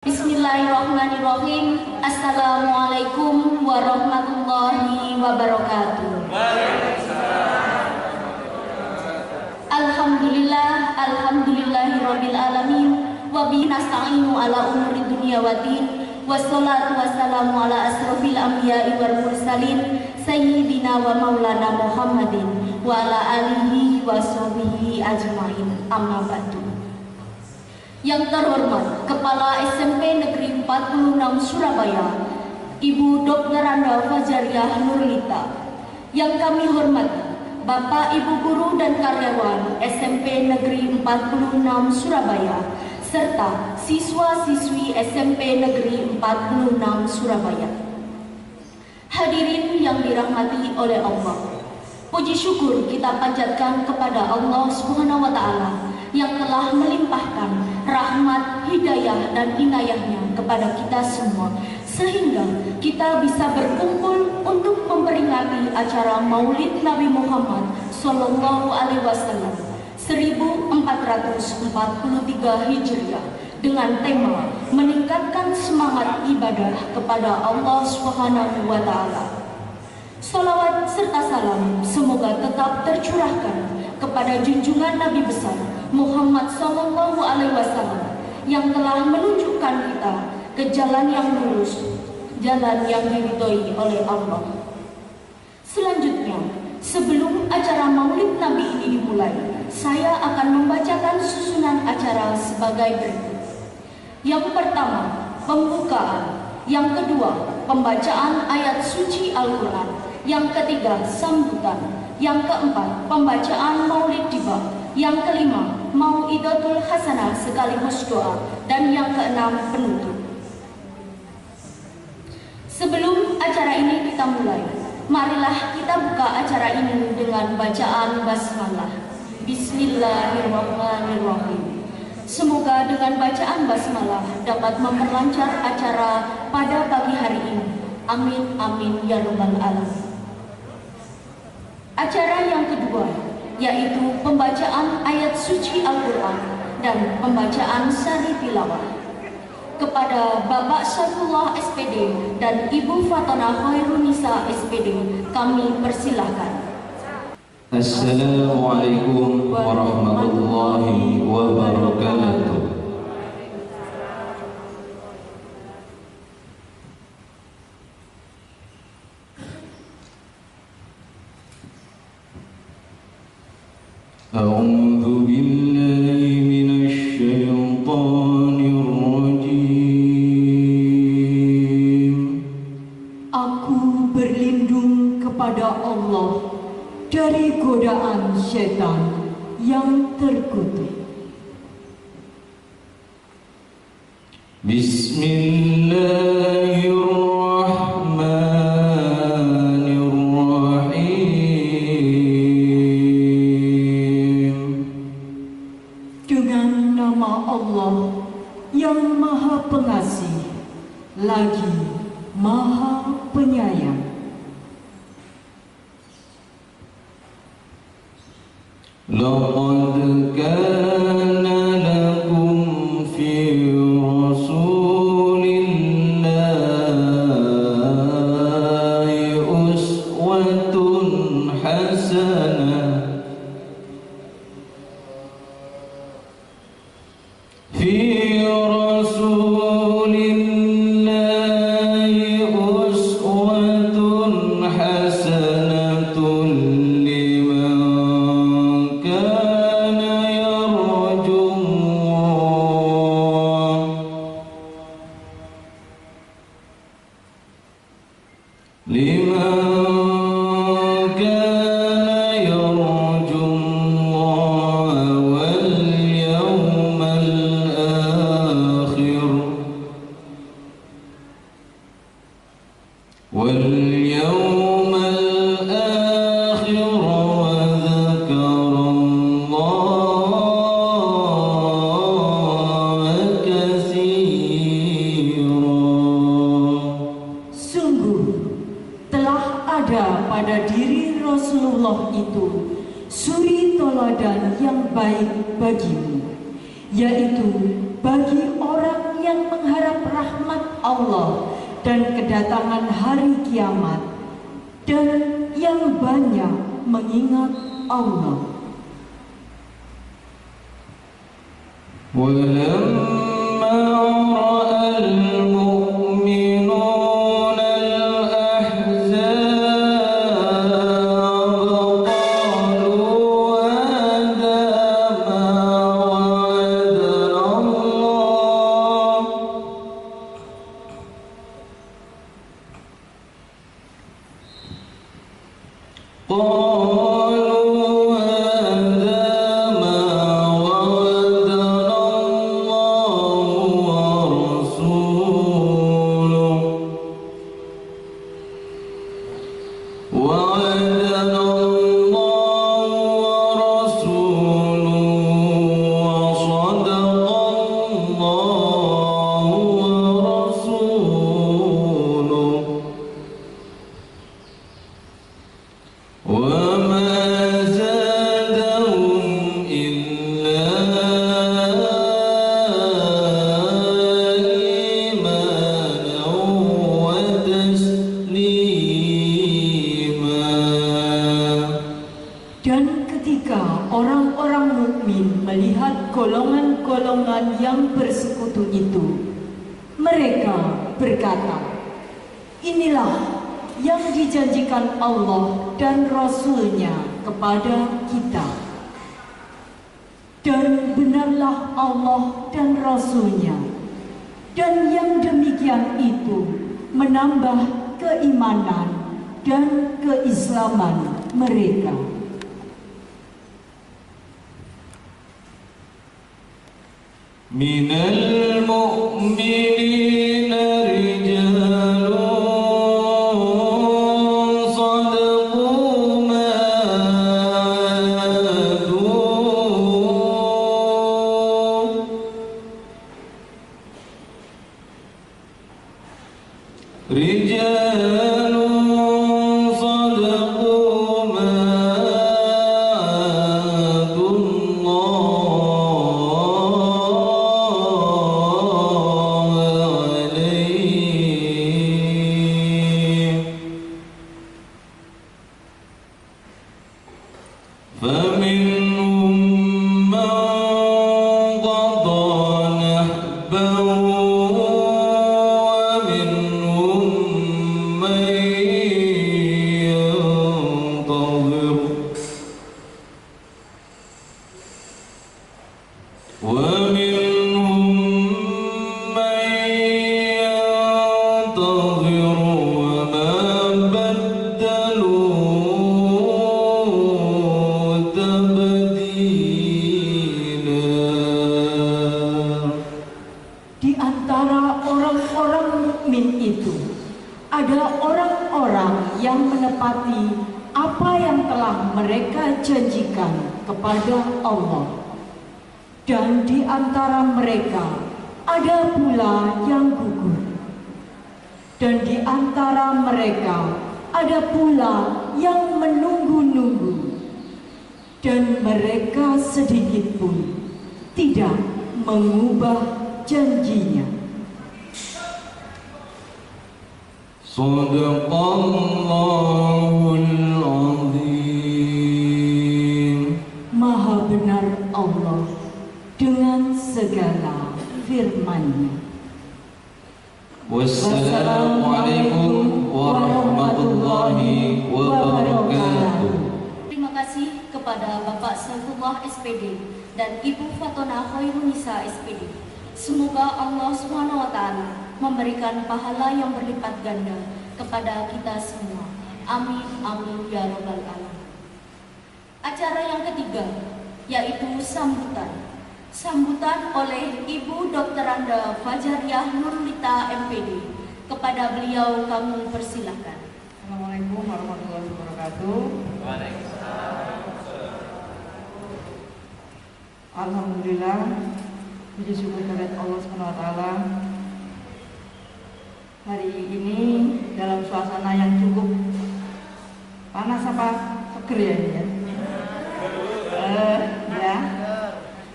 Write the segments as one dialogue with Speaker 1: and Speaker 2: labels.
Speaker 1: Bismillahirrahmanirrahim. Assalamualaikum warahmatullahi wabarakatuh. Alhamdulillahirabbil alamin wa bihi nasta'inu ala umuri dunya waddin wassalatu wassalamu ala asrofil anbiya'i wal mursalin sayyidina wa maulana Muhammadin wa ala alihi wa sahbihi ajmain. Amma ba'du. Yang terhormat Kepala SMP Negeri 46 Surabaya, Ibu Dr. Randa Fajariah Nurlita. Yang kami hormati Bapak Ibu Guru dan karyawan SMP Negeri 46 Surabaya, serta siswa-siswi SMP Negeri 46 Surabaya. Hadirin yang dirahmati oleh Allah, puji syukur kita panjatkan kepada Allah Subhanahu wa Ta'ala yang telah melimpahkan rahmat, hidayah, dan inayahnya kepada kita semua, sehingga kita bisa berkumpul untuk memperingati acara Maulid Nabi Muhammad Sallallahu Alaihi Wasallam 1443 Hijriah dengan tema meningkatkan semangat ibadah kepada Allah Subhanahu wa Ta'ala. Salawat serta salam semoga tetap tercurahkan kepada junjungan Nabi besar Muhammad Sallallahu Alaihi Wasallam yang telah menunjukkan kita ke jalan yang lurus, jalan yang diridhoi oleh Allah. Selanjutnya, sebelum acara Maulid Nabi ini dimulai, saya akan membacakan susunan acara sebagai berikut. Yang pertama, pembukaan. Yang kedua, pembacaan ayat suci Al-Quran. Yang ketiga, sambutan. Yang keempat, pembacaan Maulid Tiba. Yang kelima, Mau'idatul Hasanah sekaligus doa. Dan yang keenam, penutup. Sebelum acara ini kita mulai, marilah kita buka acara ini dengan bacaan basmalah. Bismillahirrahmanirrahim. Semoga dengan bacaan basmalah dapat memperlancar acara pada pagi hari ini. Amin amin ya rabbal alamin. Acara yang kedua yaitu pembacaan ayat suci Al-Quran dan pembacaan sari tilawah. Kepada Bapak Saifullah SPD dan Ibu Fatona Khairunisa SPD kami persilahkan.
Speaker 2: Assalamualaikum warahmatullahi wabarakatuh. A'udzu billahi minasy syaithanir rajim.
Speaker 3: Aku berlindung kepada Allah dari godaan syaitan yang terkutuk.
Speaker 2: Bismillahirrahmanirrahim.
Speaker 3: Dengan nama Allah yang Maha Pengasih lagi Maha Penyayang.
Speaker 2: Laqad kana lakum fi rasulillahi uswatun hasanah. Fi rasulillahi uswatun hasanatun liman kana yarjullah. Liman kana yarjullah wal yawmal akhir wal yawmal akhir wa dzakarallaha katsiran.
Speaker 3: Sungguh telah ada pada diri Rasulullah itu suri toladan yang baik bagimu, yaitu bagi orang yang yang mengharap rahmat Allah dan kedatangan hari kiamat, dan yang banyak mengingat Allah.
Speaker 2: ولما رأى المؤمنون الأحزاب قالوا هذا ما وعدنا الله وعدنا الله ورسوله وصدق الله ورسوله وما زادهم إلا إيمانا وتسليما.
Speaker 3: Dan ketika orang-orang mukmin melihat golongan-golongan yang bersekutu itu, mereka berkata, inilah yang dijanjikan Allah dan Rasul-Nya kepada kita. Dan benarlah Allah dan Rasul-Nya, dan yang demikian itu menambah keimanan dan keislaman mereka.
Speaker 2: Minal mu'minina rijalun sadaqu ma ahadu. Rijalun sadaqu ma فمنهم من قضى نحبه ومنهم من ينتظر ومنهم من ينتظر وما بدلوا
Speaker 3: Di antara orang-orang mukmin itu ada orang-orang yang menepati apa yang telah mereka janjikan kepada Allah. Dan di antara mereka ada pula yang gugur. Dan di antara mereka ada pula yang menunggu-nunggu. Dan mereka sedikit pun tidak mengubah janjinya.
Speaker 2: Sadaqallahul Azim.
Speaker 3: Maha benar Allah dengan segala firman-Nya.
Speaker 2: Wassalamualaikum warahmatullahi wabarakatuh.
Speaker 1: Terima kasih kepada Bapak Saifullah SPD dan Ibu Fatona Khairunisa SPD. Semoga Allah SWT memberikan pahala yang berlipat ganda kepada kita semua. Amin, amin, ya Rabbal Alamin. Acara yang ketiga, yaitu sambutan. Sambutan oleh Ibu Dr. Anda Fajariah Nurlita MPD. Kepada beliau kami persilahkan.
Speaker 4: Assalamualaikum warahmatullahi wabarakatuh. Alhamdulillah, puji syukur kehadirat Allah SWT. Hari ini dalam suasana yang cukup panas apa seger ya ini ya. Ya,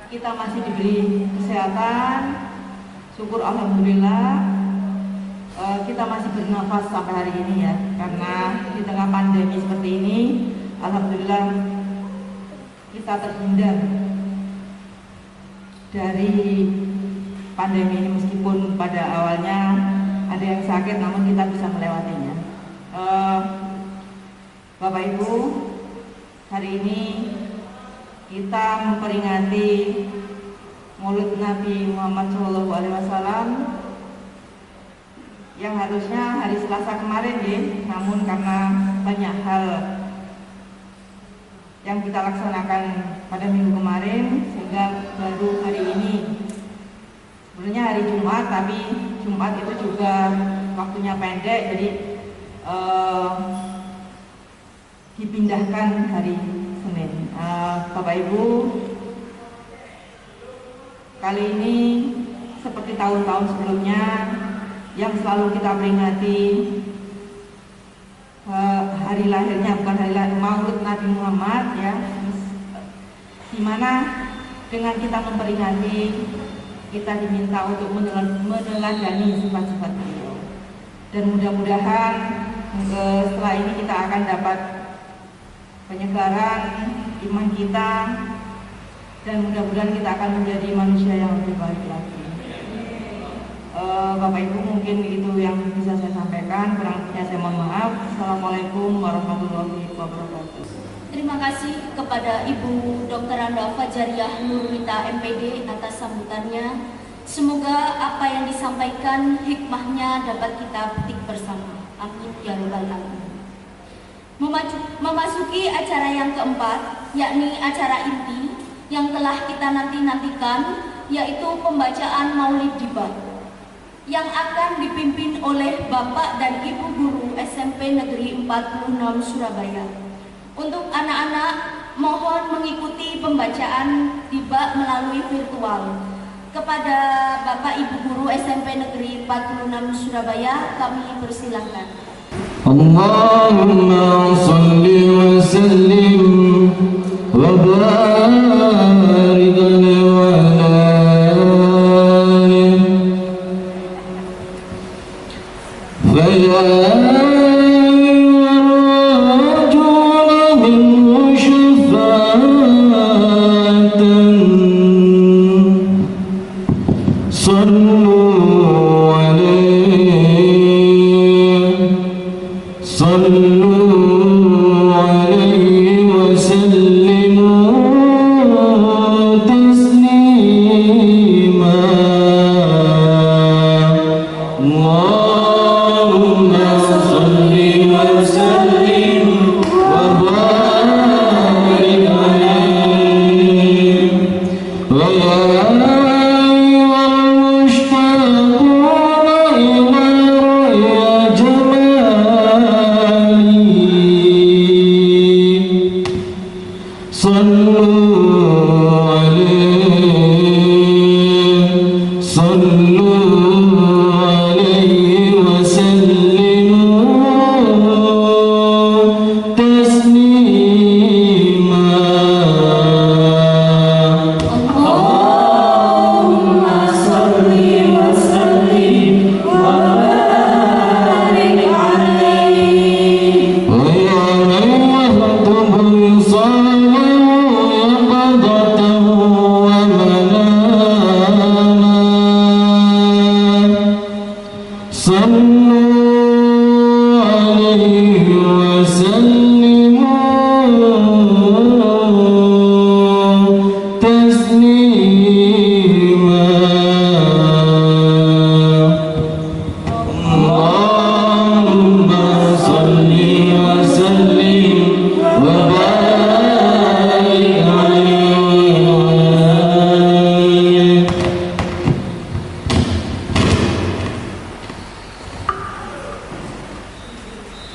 Speaker 4: kita masih diberi kesehatan, syukur alhamdulillah kita masih bernafas sampai hari ini ya, karena di tengah pandemi seperti ini alhamdulillah kita terhindar dari pandemi ini, meskipun pada awalnya ada yang sakit namun kita bisa melewatinya. Bapak Ibu, hari ini kita memperingati Maulid Nabi Muhammad SAW yang harusnya hari Selasa kemarin ya, namun karena banyak hal yang kita laksanakan pada minggu kemarin sehingga baru hari ini. Sebenarnya hari Jumat, tapi Jumat itu juga waktunya pendek, jadi dipindahkan hari Senin. Bapak Ibu, kali ini seperti tahun-tahun sebelumnya yang selalu kita peringati hari lahirnya, bukan hari lahir, Maulid Nabi Muhammad ya, di mana dengan kita memperingati kita diminta untuk meneladani sifat-sifat beliau, dan mudah-mudahan setelah ini kita akan dapat penyegaran iman kita, dan mudah-mudahan kita akan menjadi manusia yang lebih baik lagi. Bapak Ibu, mungkin itu yang bisa saya sampaikan, kurang lebihnya saya mohon maaf. Assalamualaikum warahmatullahi wabarakatuh.
Speaker 1: Terima kasih kepada Ibu Dr. Anda Fajariah Nurwita MPD atas sambutannya. Semoga apa yang disampaikan hikmahnya dapat kita petik bersama. Amin ya rabbal alamin. Memasuki acara yang keempat, yakni acara inti yang telah kita nantikan, yaitu pembacaan Maulid Diba yang akan dipimpin oleh Bapak dan Ibu Guru SMP Negeri 46 Surabaya. Untuk anak-anak, mohon mengikuti pembacaan Diba melalui virtual. Kepada Bapak Ibu Guru SMP Negeri 46 Surabaya, kami persilahkan.
Speaker 2: Allahumma salli wa sallim wa barik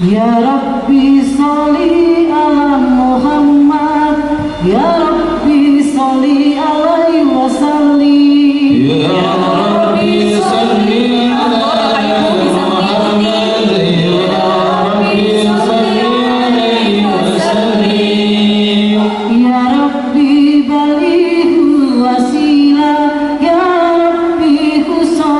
Speaker 3: Ya Rabbi sholli ala Muhammad, Ya Rabbi sholli alaihi wasallim.
Speaker 2: Ya Rabbi sholli ala Muhammad, Ya Rabbi sholli alaihi wasallim.
Speaker 3: Ya Rabbi balighul wasilah, Ya Rabbi khusal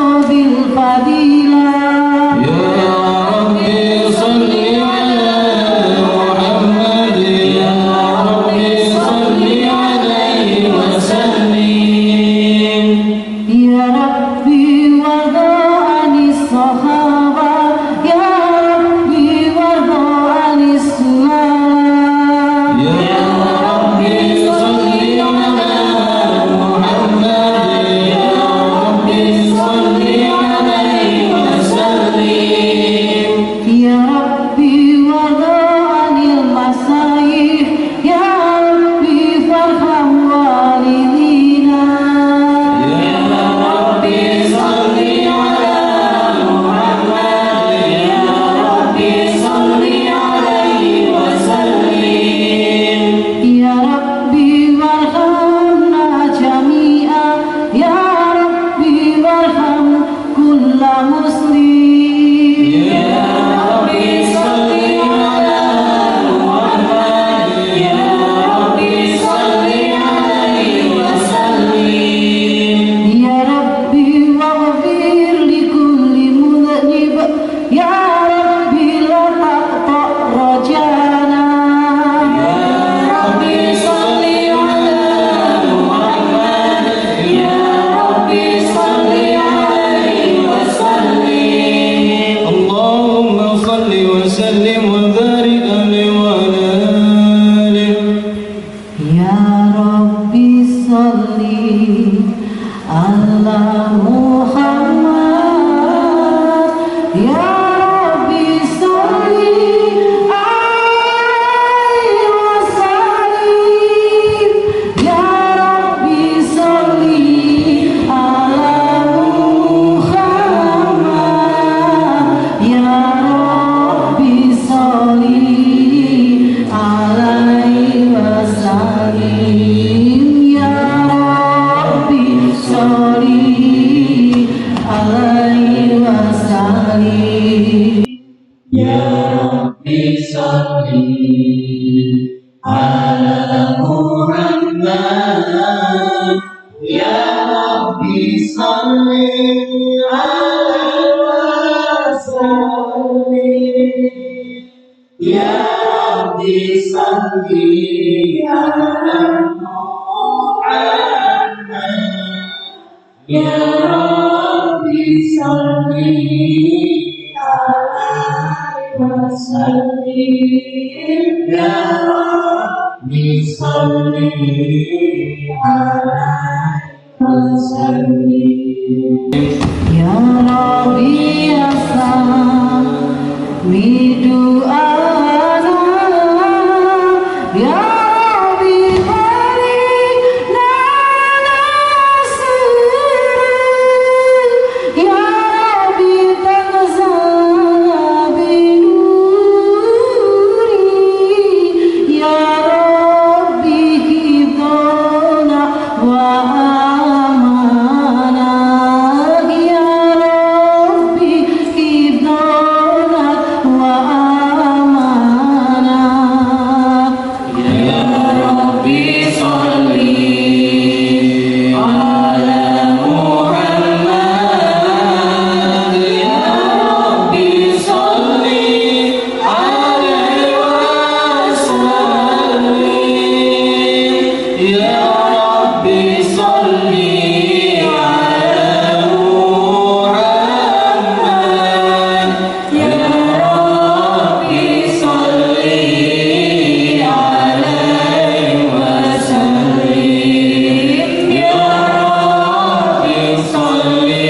Speaker 3: muslim.
Speaker 2: Ya Rabbi salli ala Muhammad, Ya Rabbi salli alaihi wasallim.
Speaker 3: Ya Rabbi waghfir li kulli mudhnib, Ya Rabbi la taqta' rajana.
Speaker 2: Ya Rabbi salli ala Muhammad, Ya Rabbi salli alaihi wasallim. Allahumma salli wa sallim wa barik alaihi wa ala alihi.
Speaker 3: Ya Rabbi salli ala Muhammad, Ya Rabbi salli alaihi wasallim. Ya Rabbi salli ala Muhammad, Ya Rabbi salli alaihi wasallim. Ya Rabbi salli alaihi wasallim.
Speaker 2: Ya Rabbi salli ala Muhammad, Ya Rabbi salli alaihi wasallim. Ya Rabbi salli ala Muhammad, Ya Rabbi salli alaihi wasallim. Ya Rabbi salli alaihi wasallim.
Speaker 3: Ya Rabbi asam midu'ana, Ya Rabbi barikna nasir, Ya Rabbi tanzal binuri, Ya Rabbi hidana wa amana, Ya Rabbi hidana wa amana.
Speaker 2: Ya Rabbi salli ala Muhammad, Ya Rabbi salli alaihi wasallim. Ya Rabbi salli ala Muhammad, Ya Rabbi salli alaihi wasallim. Ya Rabbi salli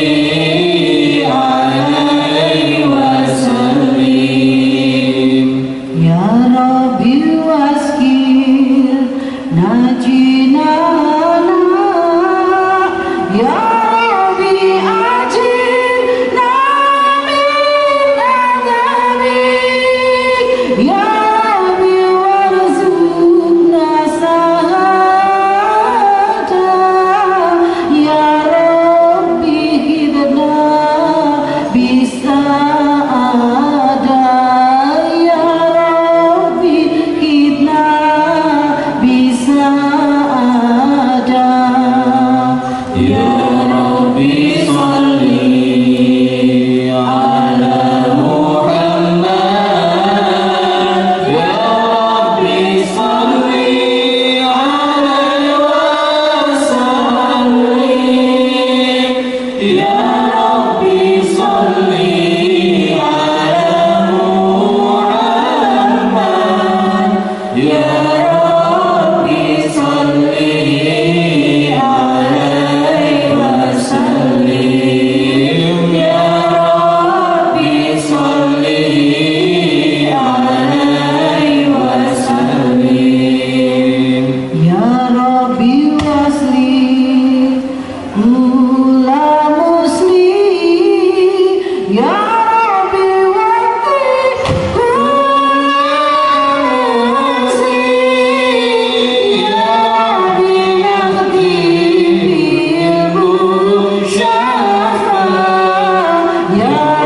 Speaker 2: alaihi wasallim.
Speaker 3: Ya Rabbi waskil najinana, Ya Rabbi ajirna min adabik, Ya Rabbi warzuqna sahada, Ya Rabbi hidna bisaada, Ya Rabbi hidna bisaada.
Speaker 2: Ya Rabbi salli ala Muhammad, Ya Rabbi salli alaihi wasallim. Ya Rabbi salli ala Muhammad, Ya Rabbi salli alaihi wasallim. Ya Rabbi salli alaihi wasallim.
Speaker 3: Ya Rabbi wasli kula muslim, Ya Rabbi wati kula muslim, Ya Rabbi nahdi bil syafa, Ya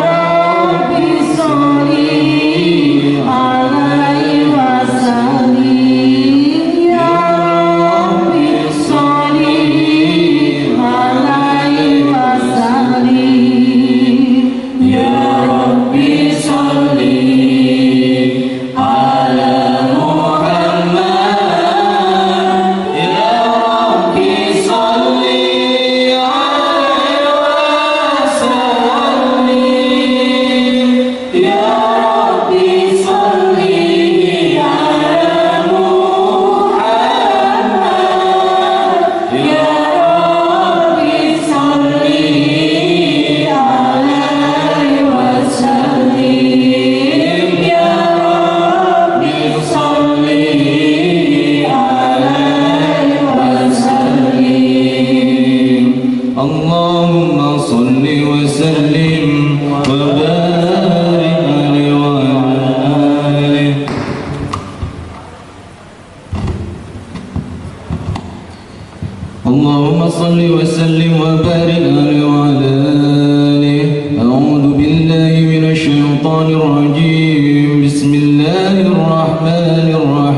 Speaker 2: الشيطان الرجيم بسم الله الرحمن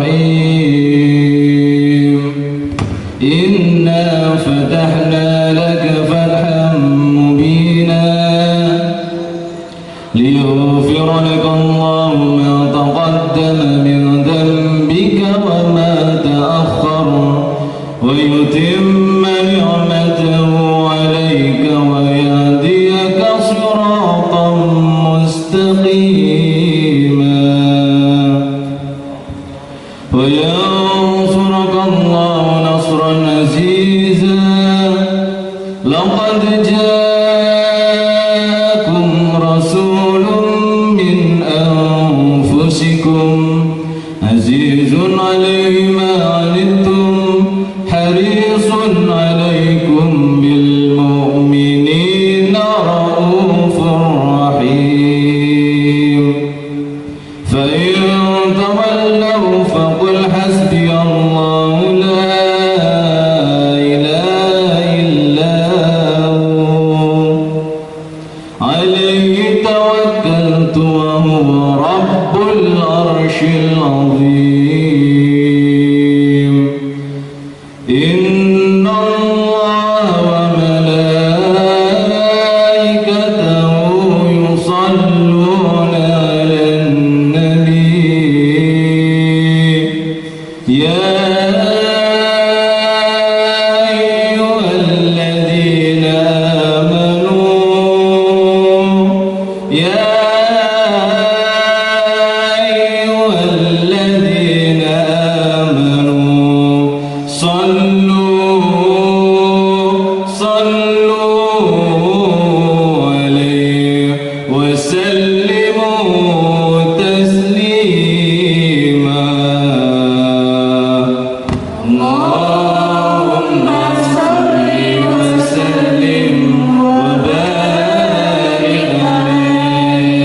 Speaker 2: الرحيم إنا فتحنا لك فتحا مبينا ليغفر لك الله ما تقدم من ذنبك وما تأخر ويتم نعمته عليك ويهديك صراطا مستقيما وينصرك الله نصرا عزيزا لقد جاءكم رسول من أنفسكم عزيز عليه ما عنتم حريص عليكم بالمؤمنين رؤوف رحيم فإن تولوا فقل حسبي الله لا إله إلا هو عليه توكلت وهو رب العرش العظيم إن الله وملائكته يصلون على النبي يا أيها الذين آمنوا صلوا عليه وسلموا تسليما اللهم صل وسلم وبارك عليه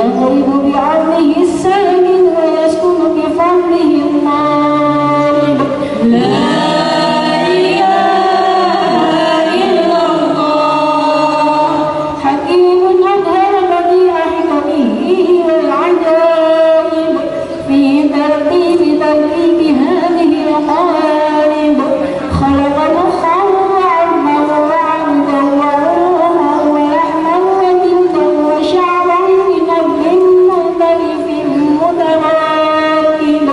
Speaker 3: يضرب بعرضه الساكن ويسكن بفضله الطالب لا إله إلا الله حكيم أظهر بديع حكمه والعجائب في ترتيب هذه القالب خلق مخا وعظما وعبدا وروحا ولحما وجلدا وشعرا بنبض مختلف متراكب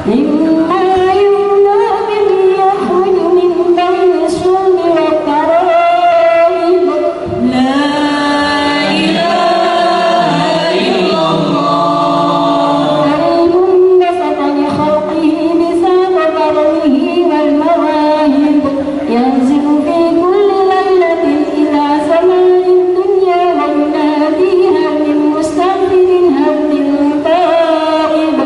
Speaker 3: مما يمنى به يخرج من بين الصلب والترائب لا إله إلا الله كريم بسط لخلقه بساط كرمه والمواهب ينزل في كل ليلة إلى سماء الدنيا ويناديها من مستغفر هل من تائب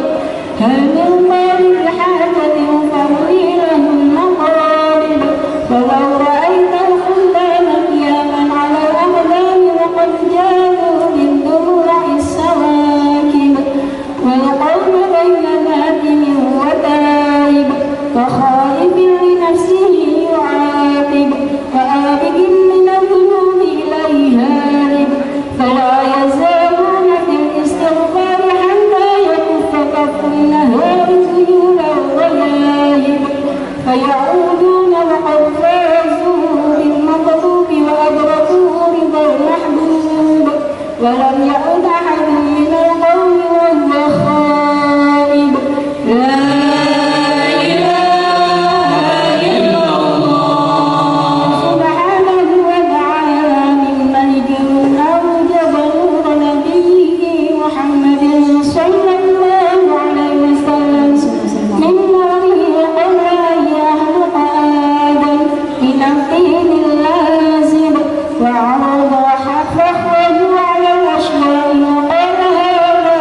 Speaker 3: هل من طالب حاجة فاغفر له المطالب فلو رأيت الخلدان قياما على الأقدام وقد جادوا بالدموع السواكب والقوم بين نادم وتائب كخائف لنفسه يعاتب كآبق من الذنوب إليه هارب فلا يزالون في الاستغفار حتى يكف كف النهار سيولا وغياهب فيعودون وقد فازوا بالمطلوب وأدركوا رضا المحبوب ولم يعد أحد من القوم وهو خائب لا إله إلا الله سبحانه وتعالى من ملك أوجب نور نبيه محمد صلى الله عليه وسلم من نوره قبل أن يخلق آدم من الطين اللازم وعرض فخرج على الأشياء وقال هذا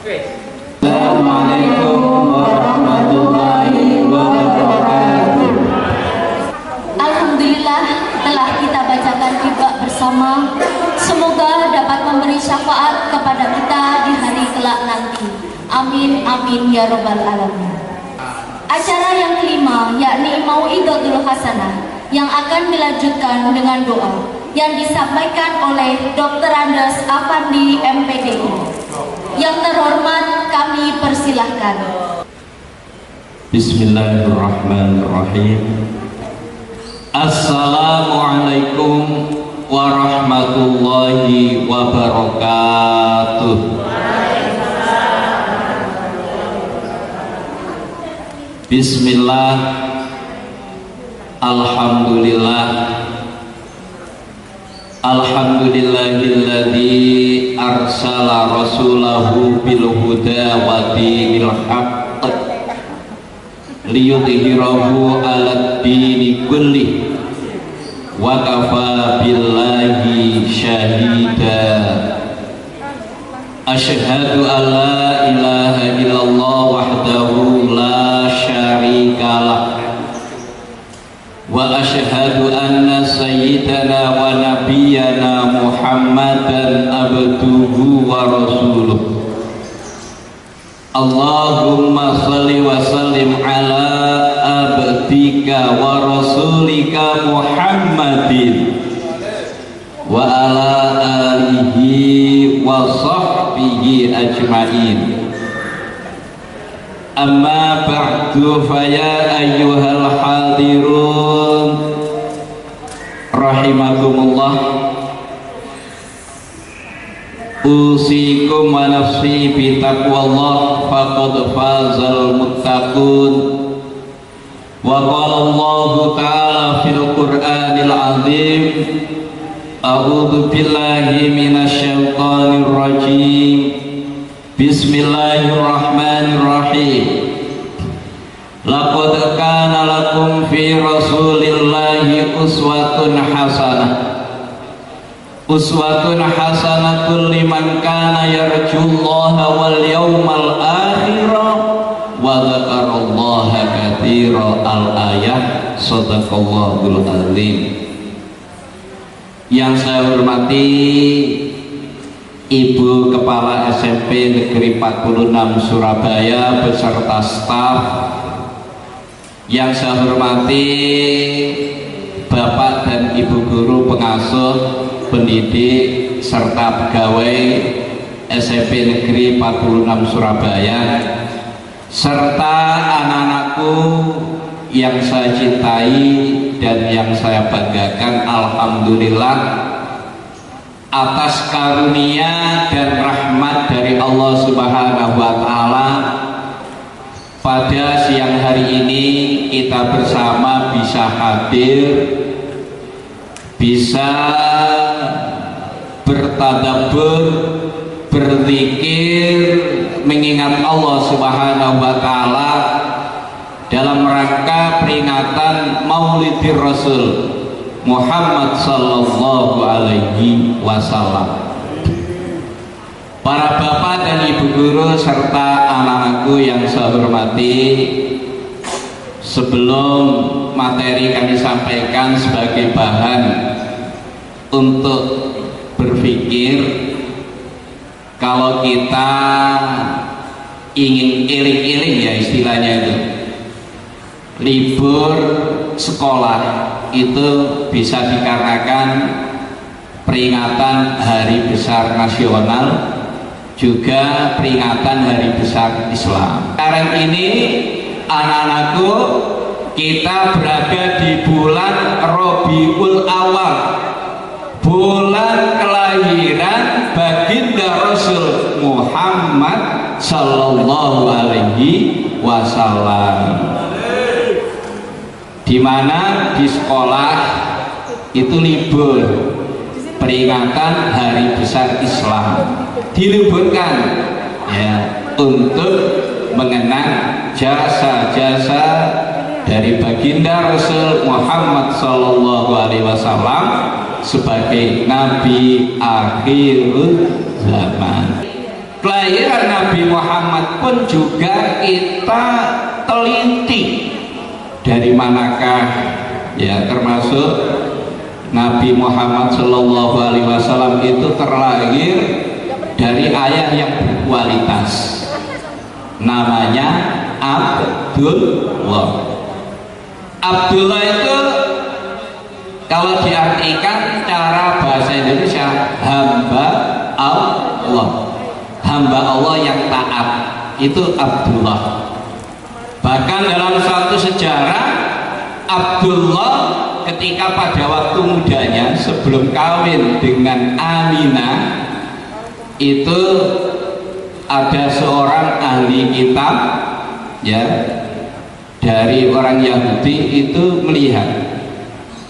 Speaker 2: Assalamualaikum warahmatullahi wabarakatuh.
Speaker 1: Alhamdulillah telah kita bacakan juga bersama. Semoga dapat memberi syafaat kepada kita di hari kelak nanti. Amin amin ya robbal alamin. Acara yang kelima yakni Mau'idatul Hasanah yang akan dilanjutkan dengan doa yang disampaikan oleh Dr. Andes Afandi MPDI. Yang terhormat kami persilahkan.
Speaker 2: Bismillahirrahmanirrahim. Assalamualaikum warahmatullahi wabarakatuh. Bismillah. Alhamdulillah. Alhamdulillahilladzi arsala rasulahu bil huda wa dinil haqq liyudhhirahu 'alad dini kulli wa kafa billahi syahida. Asyhadu an la ilaha illallah wahdahu la syarikalah wa asyhadu anna sayyidana wa nabiyyana Muhammadan abduhu wa rasuluh. Allahumma salli wa sallim ala abdika wa rasulika Muhammadin wa ala alihi wa sahbihi ajma'in. Amma ba'du, faya ayyuhal hadirun rahimakumullah. Usikum wa nafsi bi taqwallah faqad fazal muttaqun. Wa qala Allah ta'ala fil Qur'anil azim, a'udzu billahi minasy syaithanir rajim. Bismillahirrahmanirrahim. Laqad kana lakum fi rasulillahi uswatun hasanah. Uswatun hasanatun liman kana yarjullaha wal yawmal akhir wa dzakarallaha katsiran. Al-ayat. Shadaqallahul azim. Yang saya hormati Ibu Kepala SMP Negeri 46 Surabaya beserta staf. Yang saya hormati Bapak dan Ibu guru pengasuh, pendidik serta pegawai SMP Negeri 46 Surabaya, serta anak-anakku yang saya cintai dan yang saya banggakan. Alhamdulillah atas karunia dan rahmat dari Allah Subhanahu wa Ta'ala, pada siang hari ini kita bersama bisa hadir, bisa bertadabbur, berzikir, mengingat Allah Subhanahu wa Ta'ala dalam rangka peringatan Maulidir Rasul Muhammad sallallahu alaihi wasallam. Para bapak dan ibu guru serta anak-anakku yang saya hormati, sebelum materi kami sampaikan sebagai bahan untuk berpikir, kalau kita ingin iling-iling, ya istilahnya itu, libur sekolah itu bisa dikarenakan peringatan Hari Besar Nasional, juga peringatan Hari Besar Islam. Sekarang ini anak-anakku, kita berada di bulan Rabiul Awal, bulan kelahiran baginda Rasul Muhammad sallallahu alaihi wasallam, di mana di sekolah itu libur peringatan Hari Besar Islam, diliburkan ya, untuk mengenang jasa-jasa dari baginda Rasul Muhammad sallallahu alaihi wasallam sebagai nabi akhir zaman. kelahiran Nabi Muhammad pun juga kita teliti dari manakah, ya, termasuk Nabi Muhammad Shallallahu Alaihi Wasallam itu terlahir dari ayah yang berkualitas, namanya Abdullah. Abdullah itu kalau diartikan cara bahasa Indonesia hamba Allah, hamba Allah yang taat, itu Abdullah. Bahkan dalam suatu sejarah, Abdullah ketika pada waktu mudanya sebelum kawin dengan Aminah, itu ada seorang ahli kitab, ya, dari orang Yahudi itu melihat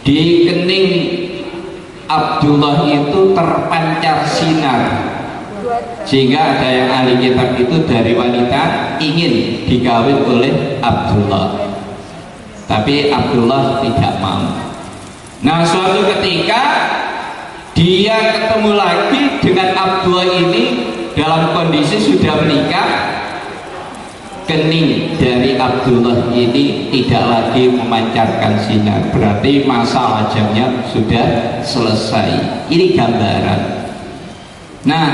Speaker 2: di kening Abdullah itu terpancar sinar, sehingga ada yang ahli kitab itu dari wanita ingin dikawin oleh Abdullah, tapi Abdullah tidak mau. Nah, suatu ketika dia ketemu lagi dengan Abdullah ini dalam kondisi sudah menikah. Kening dari Abdullah ini tidak lagi memancarkan sinar, berarti masa wajahnya sudah selesai. Ini gambaran. Nah,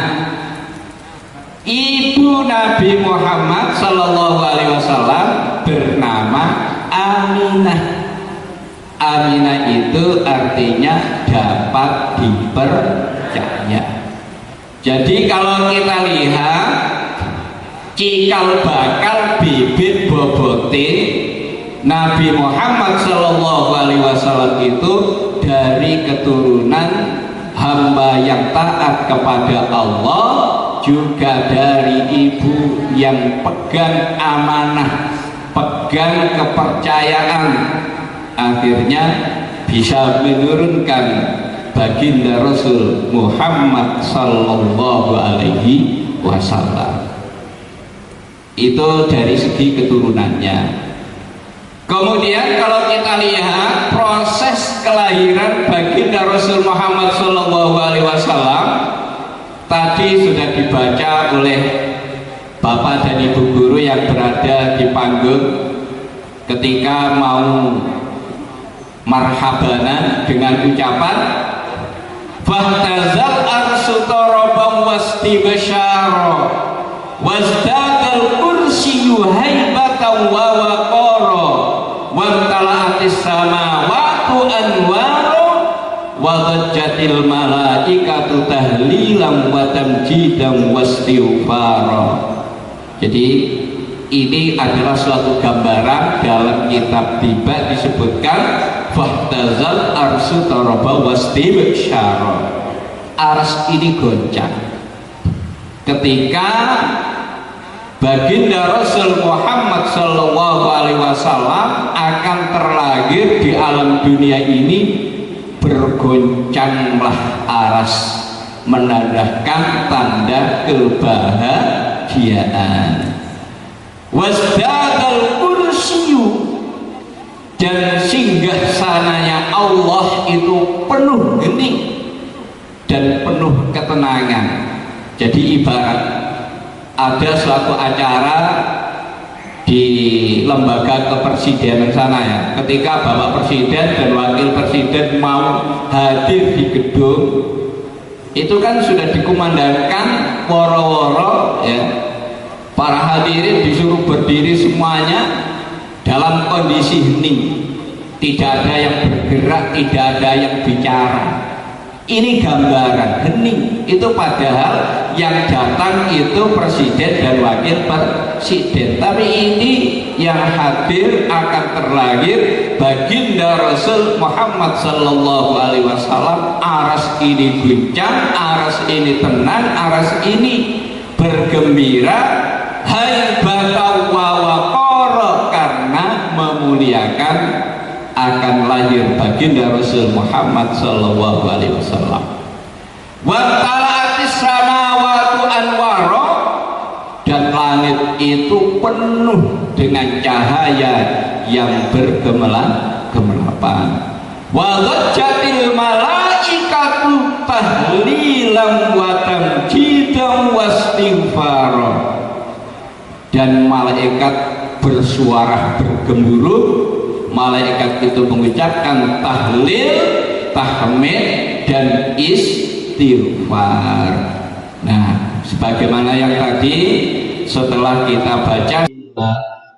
Speaker 2: ibu Nabi Muhammad Sallallahu Alaihi Wasallam bernama Aminah. Aminah itu artinya dapat dipercaya. Jadi kalau kita lihat cikal bakal bibit bobote Nabi Muhammad Sallallahu Alaihi Wasallam itu dari keturunan hamba yang taat kepada Allah, juga dari ibu yang pegang amanah, pegang kepercayaan, akhirnya bisa menurunkan baginda Rasul Muhammad Sallallahu Alaihi Wasallam. Itu dari segi keturunannya. Kemudian kalau kita lihat proses kelahiran baginda Rasul Muhammad Sallallahu Alaihi Wasallam, tadi sudah dibaca oleh Bapak dan Ibu guru yang berada di panggung ketika mau marhabanan dengan ucapan fahtazal arsu tarabam wastibasyara wazdadal kursiyu haibatan wa waqara wamtala'atis samawatu anwara wa dhajjatil malaikatu tahlilan wa tamjidan wastighfara. Jadi ini adalah suatu gambaran dalam kitab Tiba disebutkan fahtazal arsu taraba wastibasyara. Ars ini goncang ketika baginda Rasul Muhammad Sallallahu Alaihi Wasallam akan terlahir di alam dunia ini, bergoncanglah aras, menandakan tanda kebahagiaan. Wasdadal kursiyu, dan singgah sananya Allah itu penuh hening dan penuh ketenangan. Jadi ibarat ada suatu acara di lembaga kepresidenan sana, ya, ketika Bapak Presiden dan Wakil Presiden mau hadir di gedung itu kan sudah dikumandangkan woro-woro, ya, para hadirin disuruh berdiri semuanya dalam kondisi hening, tidak ada yang bergerak, tidak ada yang bicara. Ini gambaran hening itu, padahal yang datang itu presiden dan wakil presiden, tapi ini yang hadir akan terlahir baginda Rasul Muhammad Sallallahu Alaihi Wasallam. Aras ini guncang, aras ini tenang, aras ini bergembira, haibatan wa waqara, karena memuliakan akan lahir baginda Rasul Muhammad Sallallahu Alaihi Wasallam. Wa tala'atis samawatu anwara, dan langit itu penuh dengan cahaya yang bergemilang-gemilapan. Wa dhajjatil malaikatu tahlilan wa tamjidan wa wastighfar, dan malaikat bersuara bergemuruh. Malaikat itu mengucapkan tahlil, tahmid, dan istighfar. Nah, sebagaimana yang tadi setelah kita baca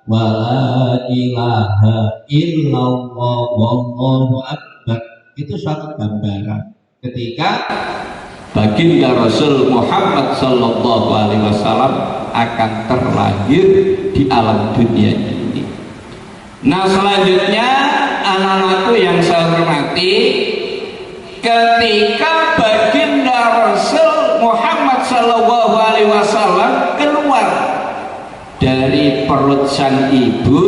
Speaker 2: wa la ilaha illallah wallahu akbar, itu suatu gambaran ketika baginda Rasul Muhammad sallallahu alaihi wasallam akan terlahir di alam dunia ini. Nah, selanjutnya anak-anakku yang saya hormati, ketika baginda Rasul Muhammad sallallahu alaihi wasallam keluar dari perut sang ibu,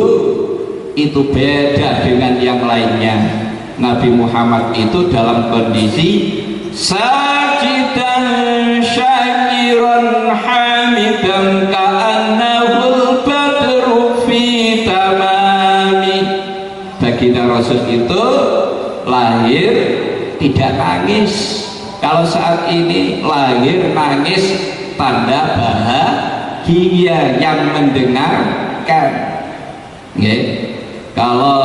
Speaker 2: itu beda dengan yang lainnya. Nabi Muhammad itu dalam kondisi sajidan syakiran hamidan ka'annahul badru fi tamami. Baginda Rasul itu lahir tidak nangis. Kalau saat ini lahir nangis tanda bahagia yang mendengarkan. Kalau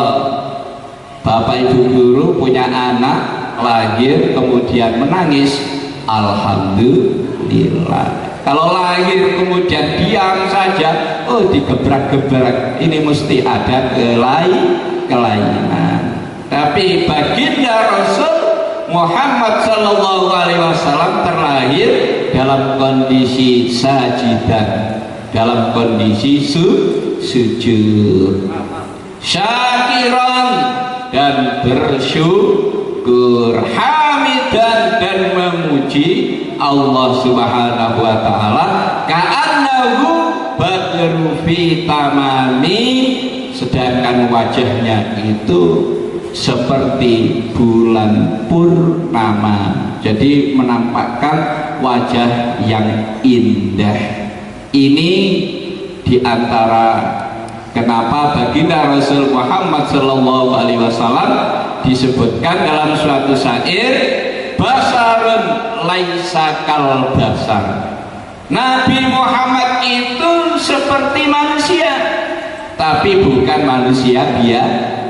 Speaker 2: bapak ibu guru punya anak lahir kemudian menangis, alhamdulillah. Kalau lahir kemudian diam saja, oh digebrak-gebrak, ini mesti ada kelainan. Tapi baginda Rasul Muhammad sallallahu alaihi wasallam terlahir dalam kondisi sajidan, dalam kondisi sujud, syakiran dan bersyukur, hamidan dan memuji Allah Subhanahu wa taala, ka'annahu badru fi tamami, sedangkan wajahnya itu seperti bulan purnama, jadi menampakkan wajah yang indah. Ini diantara kenapa baginda Rasul Muhammad sallallahu alaihi wasallam disebutkan dalam suatu syair, basarun laisa kal basar. Nabi Muhammad itu seperti manusia, tapi bukan manusia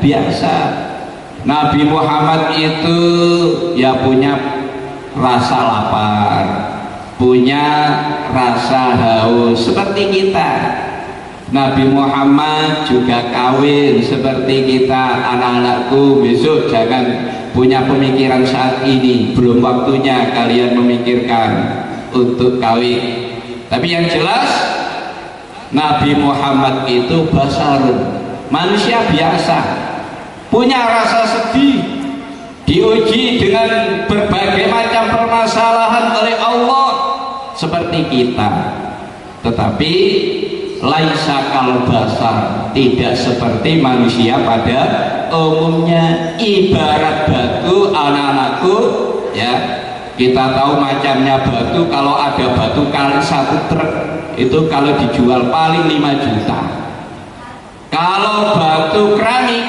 Speaker 2: biasa. Nabi Muhammad itu ya punya rasa lapar, punya rasa haus seperti kita. Nabi Muhammad juga kawin seperti kita. Anak-anakku, besok jangan punya pemikiran saat ini, belum waktunya kalian memikirkan untuk kawin. Tapi yang jelas Nabi Muhammad itu basarun, manusia biasa, punya rasa sedih, diuji dengan berbagai macam permasalahan oleh Allah seperti kita. Tetapi laisa kal basar, tidak seperti manusia pada umumnya. Ibarat batu, anak-anakku ya, kita tahu macamnya batu. Kalau ada batu kali 1 truk itu kalau dijual paling 5 juta. Kalau batu keramik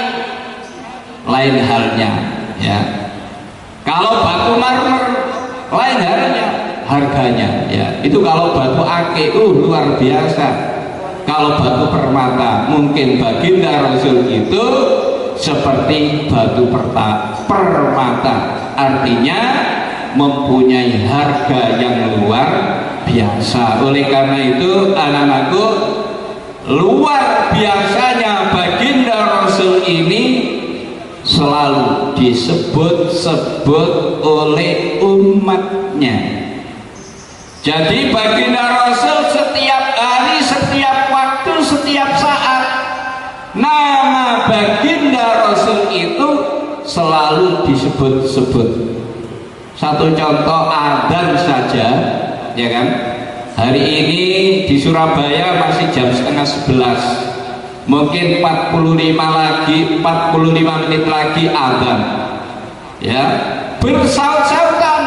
Speaker 2: lain halnya ya. Kalau batu marmer lain halnya harganya ya. Itu kalau batu akik luar biasa. Kalau batu permata, mungkin baginda Rasul itu seperti batu permata, artinya mempunyai harga yang luar biasa. Oleh karena itu anak-anakku, luar biasanya baginda Rasul ini selalu disebut-sebut oleh umatnya. Jadi baginda Rasul setiap hari, setiap waktu, setiap saat, nama baginda Rasul itu selalu disebut-sebut. Satu contoh, adzan saja ya kan, hari ini di Surabaya masih jam setengah 11, mungkin 45 menit lagi adzan ya, bersaut-sautan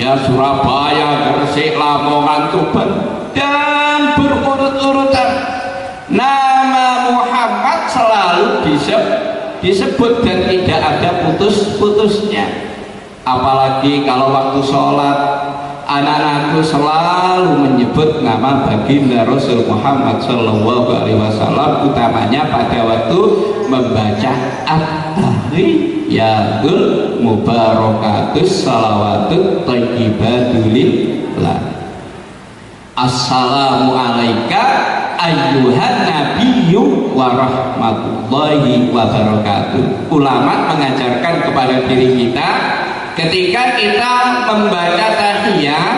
Speaker 2: ya, Surabaya, Gresik, Lamongan, Tuban, dan berurut-urutan nama Muhammad selalu disebut dan tidak ada putus-putusnya. Apalagi kalau waktu sholat, anak-anakku selalu menyebut nama baginda Rasul Muhammad Sallallahu Alaihi Wasallam, utamanya pada waktu membaca at-tahiyatul mubarakatus salawatut thayyibatulillah. Assalamu alaika ayyuhan nabiyyu wa rahmatullahi wa barakatuh. Ulama mengajarkan kepada diri kita, ketika kita membaca tahiyat,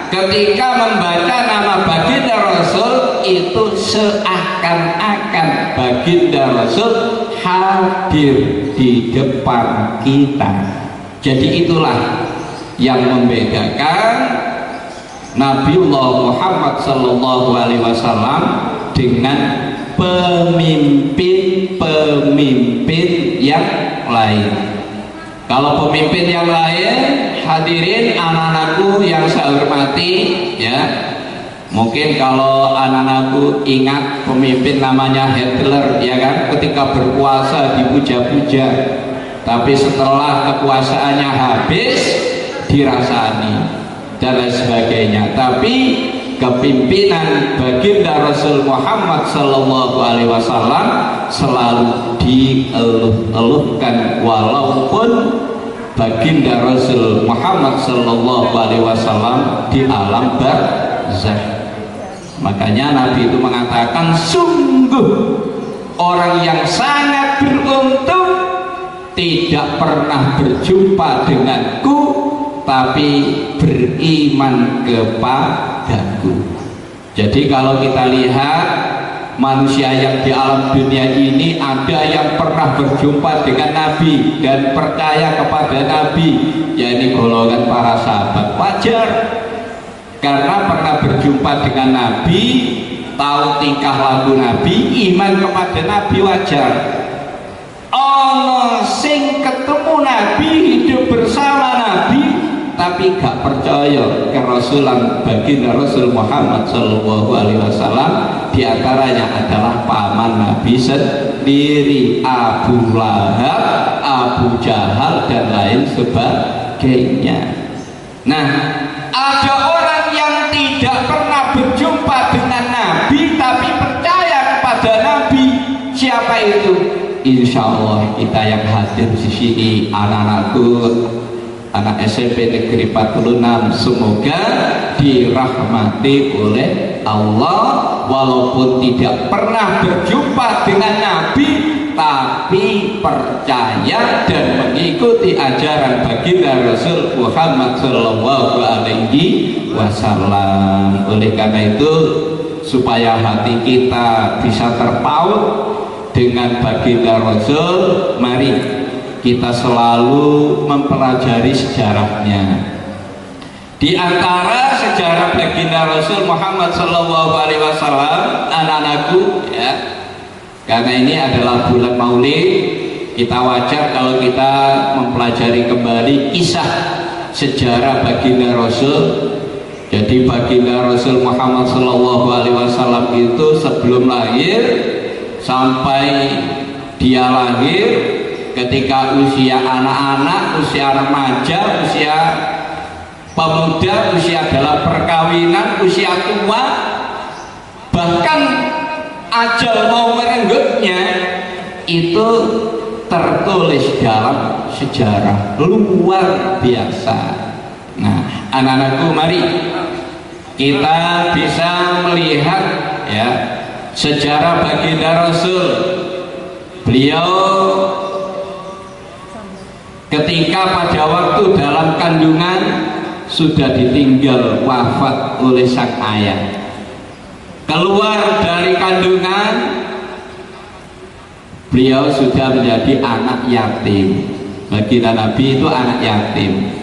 Speaker 2: ketika membaca nama baginda Rasul, itu seakan-akan baginda Rasul hadir di depan kita. Jadi itulah yang membedakan Nabiullah Muhammad Sallallahu Alaihi Wasallam dengan pemimpin-pemimpin yang lain. Kalau pemimpin yang lain, hadirin anak-anakku yang saya hormati, ya, mungkin kalau anak-anakku ingat pemimpin namanya Hitler, ya kan, ketika berkuasa dipuja-puja, tapi setelah kekuasaannya habis dirasani dan lain sebagainya. Tapi kepimpinan baginda Rasul Muhammad Sallallahu Alaihi Wasallam selalu dieluh-eluhkan, walaupun baginda Rasul Muhammad Sallallahu Alaihi Wasallam di alam barzakh. Makanya Nabi itu mengatakan, sungguh orang yang sangat beruntung tidak pernah berjumpa denganku tapi beriman kepadaku. Jadi kalau kita lihat manusia yang di alam dunia ini, ada yang pernah berjumpa dengan Nabi dan percaya kepada Nabi, yakni golongan para sahabat. Wajar, karena pernah berjumpa dengan Nabi, tahu tingkah laku Nabi, iman kepada Nabi, wajar. Ono sing ketemu Nabi, hidup bersama Nabi, tapi gak percaya kerasulan baginda Rasul Muhammad Sallallahu Alaihi Wasallam. Di antaranya adalah paman Nabi sendiri, Abu Lahab, Abu Jahal dan lain sebagainya. Nah, ada orang yang tidak pernah berjumpa dengan Nabi tapi percaya kepada Nabi. Siapa itu? Insya Allah kita yang hadir di sini, anak-anakku, anak SMP Negeri 46, semoga dirahmati oleh Allah, walaupun tidak pernah berjumpa dengan Nabi tapi percaya dan mengikuti ajaran baginda Rasul Muhammad Sallallahu Alaihi Wasallam. Oleh karena itu, supaya hati kita bisa terpaut dengan baginda Rasul, mari kita selalu mempelajari sejarahnya. Di antara sejarah baginda Rasul Muhammad Sallallahu Alaihi Wasallam, anak-anakku, ya, karena ini adalah bulan Maulid, kita wajar kalau kita mempelajari kembali kisah sejarah baginda Rasul. Jadi baginda Rasul Muhammad Sallallahu Alaihi Wasallam itu sebelum lahir sampai dia lahir, ketika usia anak-anak, usia remaja, usia pemuda, usia dalam perkawinan, usia tua, bahkan ajal mau merenggutnya, itu tertulis dalam sejarah luar biasa. Nah, anak-anakku, mari kita bisa melihat, ya, sejarah baginda Rasul. Beliau ketika pada waktu dalam kandungan sudah ditinggal wafat oleh sang ayah. Keluar dari kandungan, beliau sudah menjadi anak yatim. Baginda Nabi itu anak yatim.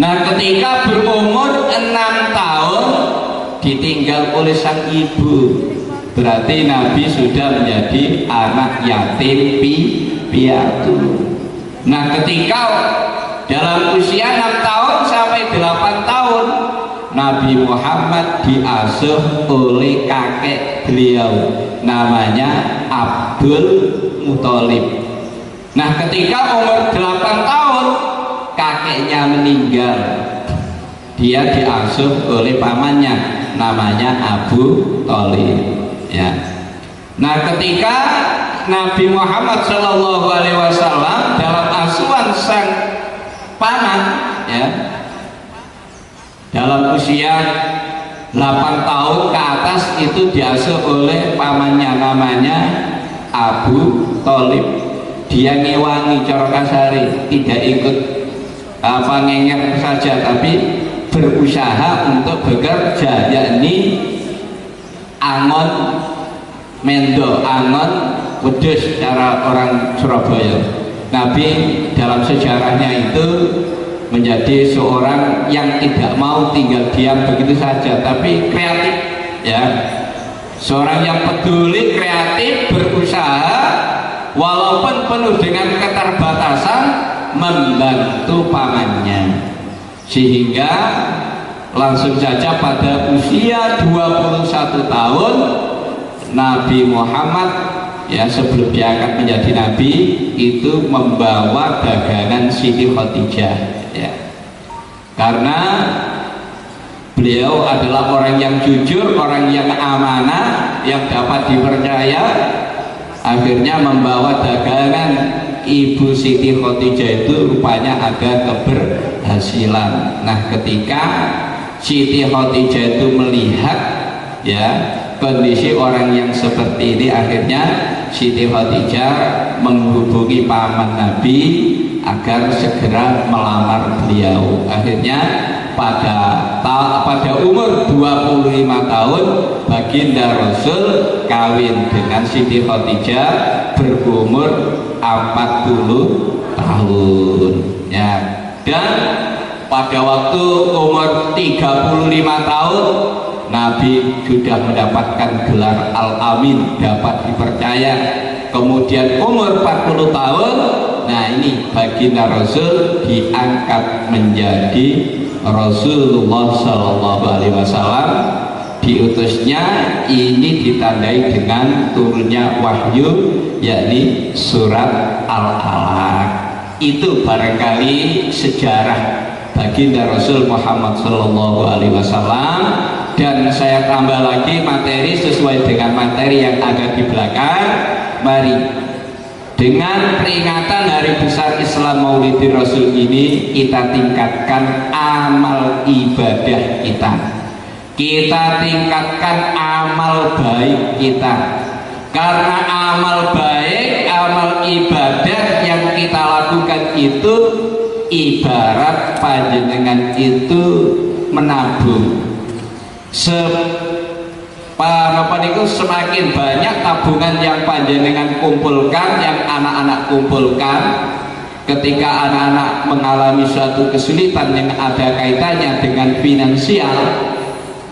Speaker 2: Nah, ketika berumur 6 tahun ditinggal oleh sang ibu, berarti Nabi sudah menjadi anak yatim piatu. Nah, ketika dalam usia 6 tahun sampai 8 tahun, Nabi Muhammad diasuh oleh kakek beliau, namanya Abdul Muthalib. Nah, ketika umur 8 tahun kakeknya meninggal, dia diasuh oleh pamannya namanya Abu Thalib ya. Nah, ketika Nabi Muhammad Shallallahu Alaihi Wasallam dalam asuhan sang paman ya, dalam usia 8 tahun ke atas itu diasuh oleh pamannya namanya Abu Thalib. Dia ngewangi cara kasari, tidak ikut ngenger saja, tapi berusaha untuk bekerja, yakni angon mendo, angon wedhus cara orang Surabaya. Nabi dalam sejarahnya itu menjadi seorang yang tidak mau tinggal diam begitu saja, tapi kreatif ya, seorang yang peduli, kreatif, berusaha walaupun penuh dengan keterbatasan membantu pamannya, sehingga langsung saja pada usia 21 tahun Nabi Muhammad ya, sebelum diangkat menjadi nabi itu membawa dagangan Siti Khadijah ya, karena beliau adalah orang yang jujur, orang yang amanah, yang dapat dipercaya. Akhirnya membawa dagangan Ibu Siti Khadijah itu rupanya ada keberhasilan. Nah, ketika Siti Khadijah itu melihat ya kondisi orang yang seperti ini, akhirnya Siti Khadijah menghubungi paman Nabi agar segera melamar beliau. Akhirnya pada umur 25 tahun baginda Rasul kawin dengan Siti Khadijah berumur 40 tahun ya. Dan pada waktu umur 35 tahun Nabi sudah mendapatkan gelar Al-Amin, dapat dipercaya. Kemudian umur 40 tahun, nah ini baginda Rasul diangkat menjadi Rasulullah Shallallahu Alaihi Wasallam. Diutusnya ini ditandai dengan turunnya wahyu, yakni surat Al-Alaq. Itu barangkali sejarah baginda Rasul Muhammad Shallallahu Alaihi Wasallam. Dan saya tambah lagi materi sesuai dengan materi yang ada di belakang. Mari dengan peringatan hari besar Islam Maulidir Rasul ini kita tingkatkan amal ibadah kita. Kita tingkatkan amal baik kita. Karena amal baik, amal ibadah yang kita lakukan itu ibarat panjenengan itu menabung. Semakin banyak tabungan yang panjenengan kumpulkan, yang anak-anak kumpulkan, ketika anak-anak mengalami suatu kesulitan yang ada kaitannya dengan finansial,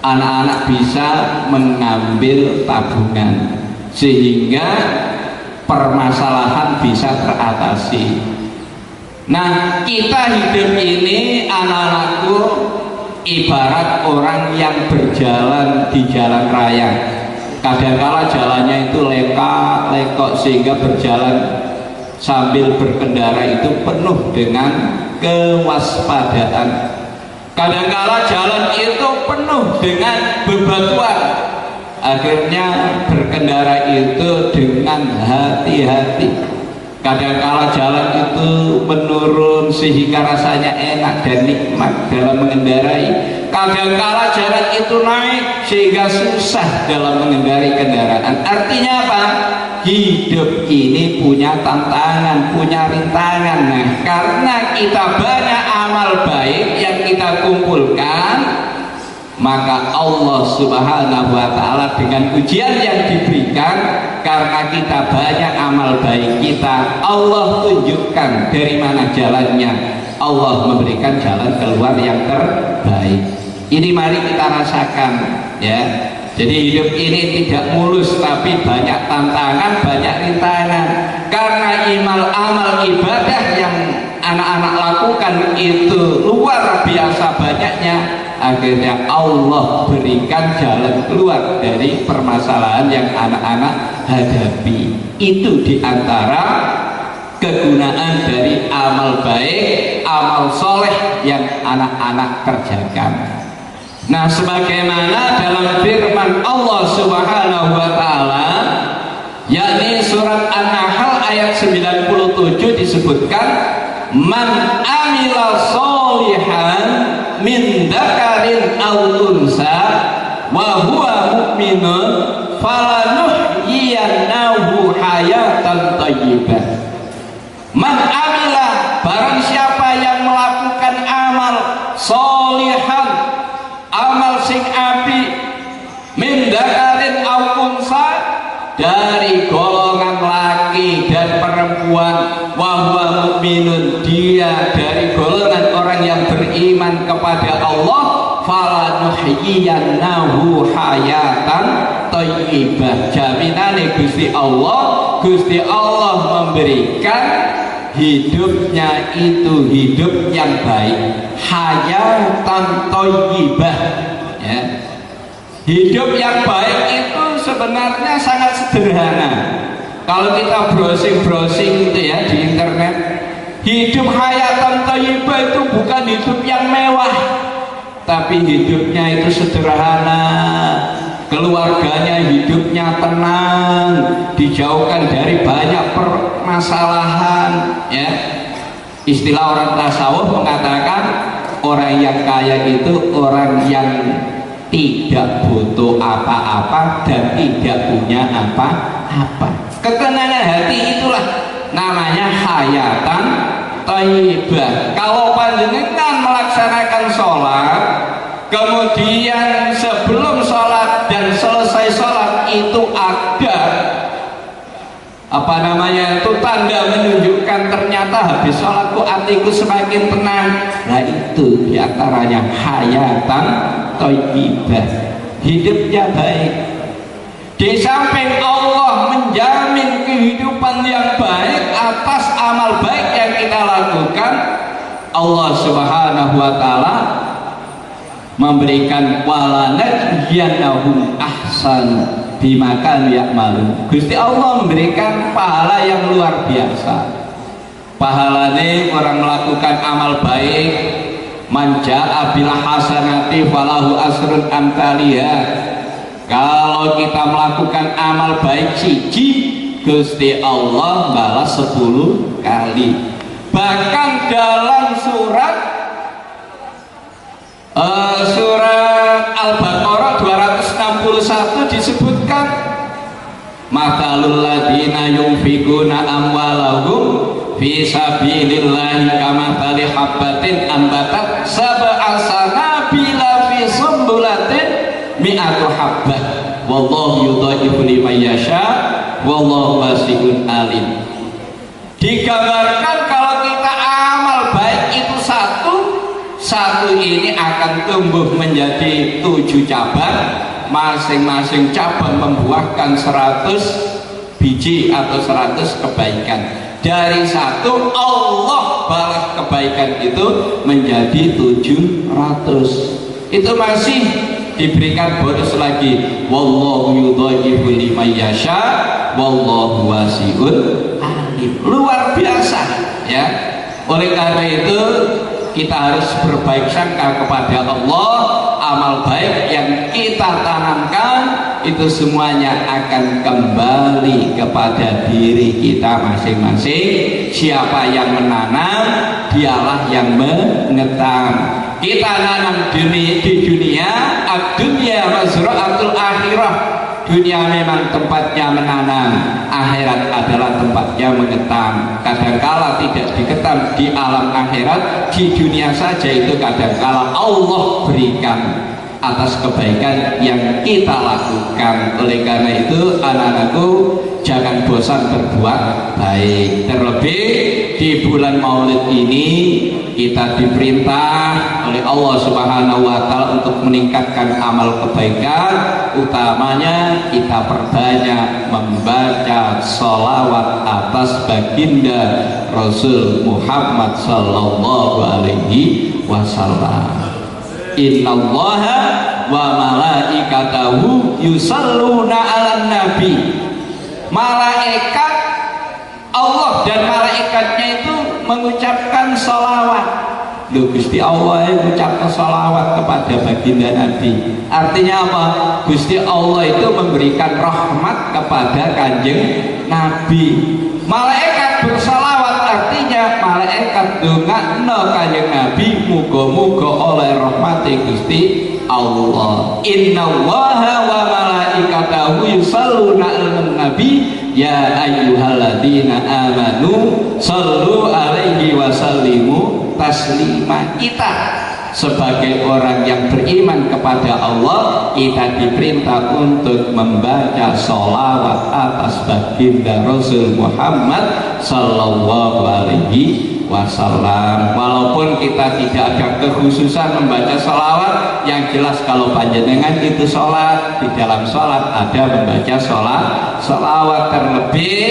Speaker 2: anak-anak bisa mengambil tabungan sehingga permasalahan bisa teratasi. Nah, kita hidup ini, anak-anakku, ibarat orang yang berjalan di jalan raya. Kadangkala jalannya itu lekok sehingga berjalan sambil berkendara itu penuh dengan kewaspadaan. Kadangkala jalan itu penuh dengan bebatuan. Akhirnya berkendara itu dengan hati-hati. Kadangkala jalan itu menurun sehingga rasanya enak dan nikmat dalam mengendarai. Kadangkala jalan itu naik sehingga susah dalam mengendarai kendaraan. Artinya apa? Hidup ini punya tantangan, punya rintangan. Nah, karena kita banyak amal baik yang kita kumpulkan, maka Allah Subhanahu wa Ta'ala dengan ujian yang diberikan, karena kita banyak amal baik kita, Allah tunjukkan dari mana jalannya. Allah memberikan jalan keluar yang terbaik. Ini mari kita rasakan ya. Jadi hidup ini tidak mulus, tapi banyak tantangan, banyak rintangan. Karena amal ibadah yang anak-anak lakukan itu luar biasa banyaknya, akhirnya Allah berikan jalan keluar dari permasalahan yang anak-anak hadapi. Itu diantara kegunaan dari amal baik, amal soleh yang anak-anak kerjakan. Nah, sebagaimana dalam firman Allah Subhanahu wa taala, yakni surat An-Nahl ayat 97 disebutkan, man amila sholihan min dzakarin aw unsa wa huwa mu'minun falanuhyiyannahu hayatan thayyibah. Man amila, barang siapa yang melakukan amal sholihan, amal sing api, min dzakarin aw unsa, dari golongan laki dan perempuan, wa huwa mukminun, dia dari golongan orang yang beriman kepada Allah, falanuhyiyannahu hayatan thayyibah. Jaminane Gusti Allah memberikan hidupnya itu hidup yang baik, hayatan thayyibah, ya. Hidup yang baik itu sebenarnya sangat sederhana. Kalau kita browsing-browsing itu ya di internet, hidup hayatan thayyibah itu bukan hidup yang mewah, tapi hidupnya itu sederhana. Keluarganya hidupnya tenang, dijauhkan dari banyak permasalahan, ya. Istilah orang tasawuf mengatakan orang yang kaya itu orang yang tidak butuh apa-apa dan tidak punya apa-apa. Ketenangan hati itulah namanya hayatan thayyibah. Kalau panjenengan melaksanakan sholat, kemudian sebelum sholat dan selesai sholat itu ada itu tanda menunjukkan ternyata habis sholatku hatiku semakin tenang. Nah, itu diantaranya hayatan thayyibah, hidupnya baik. Di samping Allah menjamin kehidupan yang baik atas amal baik yang kita lakukan, Allah Subhanahu wa taala memberikan walanajziyannahum ahsan bima kanu ya'malun. Gusti Allah memberikan pahala yang luar biasa. Pahalane orang melakukan amal baik, man jaa bil hasanati falahu asrun amsalihah. Kalau kita melakukan amal baik siji, Gusti Allah balas 10 kali. Bahkan dalam surat Al-Baqarah 261 disebutkan, mathalul ladina yunfikuna amwalahum fi sabilillahi kamathali habbatin ambatat sab'a sanabila fi sumbulatin mi'atu habbah wallahu yudha'ifu liman yasha wallahu wasi'un alim. Digambarkan kalau kita amal baik itu satu ini akan tumbuh menjadi 7 cabang, masing-masing cabang membuahkan 100 biji atau 100 kebaikan. Dari satu Allah balas kebaikan itu menjadi 700. Itu masih diberikan bonus lagi, wallahu yudha'ifu liman yasha wallahu wasi'un alim. Luar biasa, ya. Oleh karena itu kita harus berbaik sangka kepada Allah. Amal baik yang kita tanamkan itu semuanya akan kembali kepada diri kita masing-masing. Siapa yang menanam, dialah yang mengetam. Kita nanam di dunia, ad-dunya mazra'atul akhirah. Dunia memang tempatnya menanam, akhirat adalah tempatnya mengetam. Kadangkala tidak diketam di alam akhirat, di dunia saja itu kadangkala Allah berikan atas kebaikan yang kita lakukan. Oleh karena itu, anak-anakku, jangan bosan berbuat baik. Terlebih di bulan Maulid ini kita diperintah oleh Allah Subhanahu wa taala untuk meningkatkan amal kebaikan, utamanya kita perbanyak membaca sholawat atas baginda Rasul Muhammad sallallahu alaihi wasallam. Innallaha wa malaikatahu yusalluna 'alan nabi. Malaikat Allah dan malaikatnya itu mengucapkan sholawat. Loh, Gusti Allah yang mengucapkan sholawat kepada baginda Nabi. Artinya apa? Gusti Allah itu memberikan rahmat kepada kanjeng Nabi. Malaikat bersalawat, artinya malaikat dongakno kanjeng Nabi muga-muga oleh rahmati Gusti Allah. Innallaha wa malaikatahu yusholluna 'alan nabi ya ayyuhalladzina amanu shollu 'alaihi wa sallimu taslima. Kita sebagai orang yang beriman kepada Allah, kita diperintah untuk membaca sholawat atas baginda Rasul Muhammad sallallahu alaihi wasallam. Walaupun kita tidak ada kekhususan membaca sholawat, yang jelas kalau panjenengan itu sholat, di dalam sholat ada membaca sholawat. Terlebih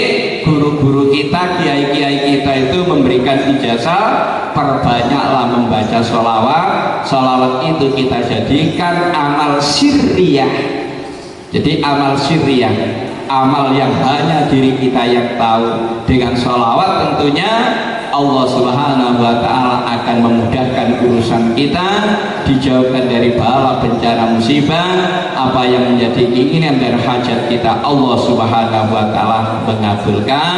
Speaker 2: guru-guru kita, kiai-kiai kita itu memberikan ijazah, perbanyaklah membaca sholawat. Sholawat itu kita jadikan amal sirriyah. Jadi amal sirriyah, amal yang hanya diri kita yang tahu. Dengan sholawat tentunya Allah Subhanahu wa ta'ala akan memudahkan urusan kita, dijauhkan dari bala bencana musibah. Apa yang menjadi keinginan dan hajat kita Allah Subhanahu wa ta'ala mengabulkan.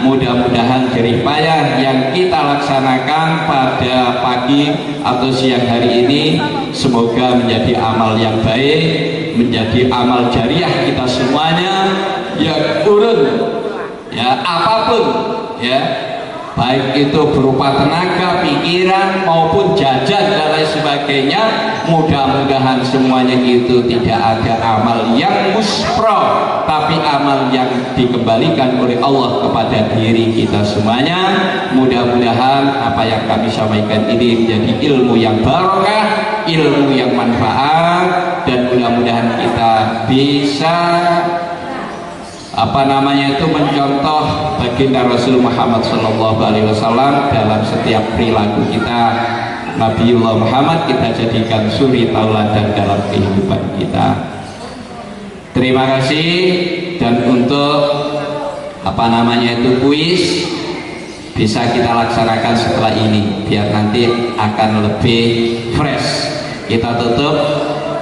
Speaker 2: Mudah-mudahan jerih payah yang kita laksanakan pada pagi atau siang hari ini semoga menjadi amal yang baik, menjadi amal jariah kita semuanya yang urun ya, apapun ya, baik itu berupa tenaga, pikiran maupun jajan dan lain sebagainya. Mudah-mudahan semuanya itu tidak ada amal yang muspro, tapi amal yang dikembalikan oleh Allah kepada diri kita semuanya. Mudah-mudahan apa yang kami sampaikan ini menjadi ilmu yang barokah, ilmu yang manfaat, dan mudah-mudahan kita bisa mencontoh baginda Rasul Muhammad sallallahu alaihi wasallam dalam setiap perilaku kita. Nabiullah Muhammad kita jadikan suri tauladan dalam kehidupan kita. Terima kasih. Dan untuk kuis bisa kita laksanakan setelah ini biar nanti akan lebih fresh. Kita tutup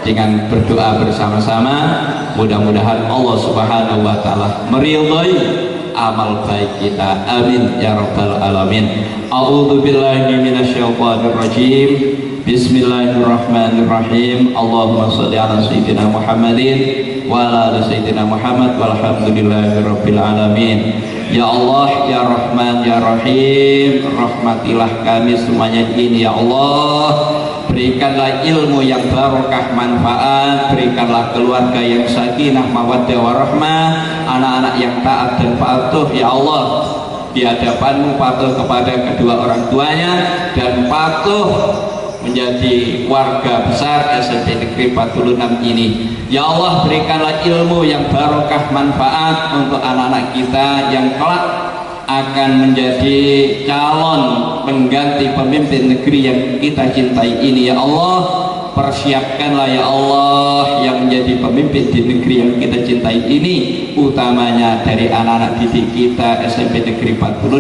Speaker 2: dengan berdoa bersama-sama. Mudah-mudahan Allah Subhanahu wa ta'ala meridhai amal baik kita. Amin ya rabbal alamin. A'udzu billahi minasyaitonir rajim. Bismillahirrahmanirrahim. Allahumma shalli ala sayyidina Muhammadin wa ala ali sayyidina Muhammad walhamdulillahirabbil alamin. Ya Allah, ya Rahman, ya Rahim, rahmatilah kami semuanya ini ya Allah. Berikanlah ilmu yang barokah manfaat, berikanlah keluarga yang sakinah mawaddah warahmah, anak-anak yang taat dan patuh ya Allah di hadapan-Mu, patuh kepada kedua orang tuanya dan patuh menjadi warga besar SMP Negeri 46 ini. Ya Allah, berikanlah ilmu yang barokah manfaat untuk anak-anak kita yang kelak akan menjadi calon pengganti pemimpin negeri yang kita cintai ini ya Allah. Persiapkanlah ya Allah yang menjadi pemimpin di negeri yang kita cintai ini, utamanya dari anak-anak didik kita SMP Negeri 46.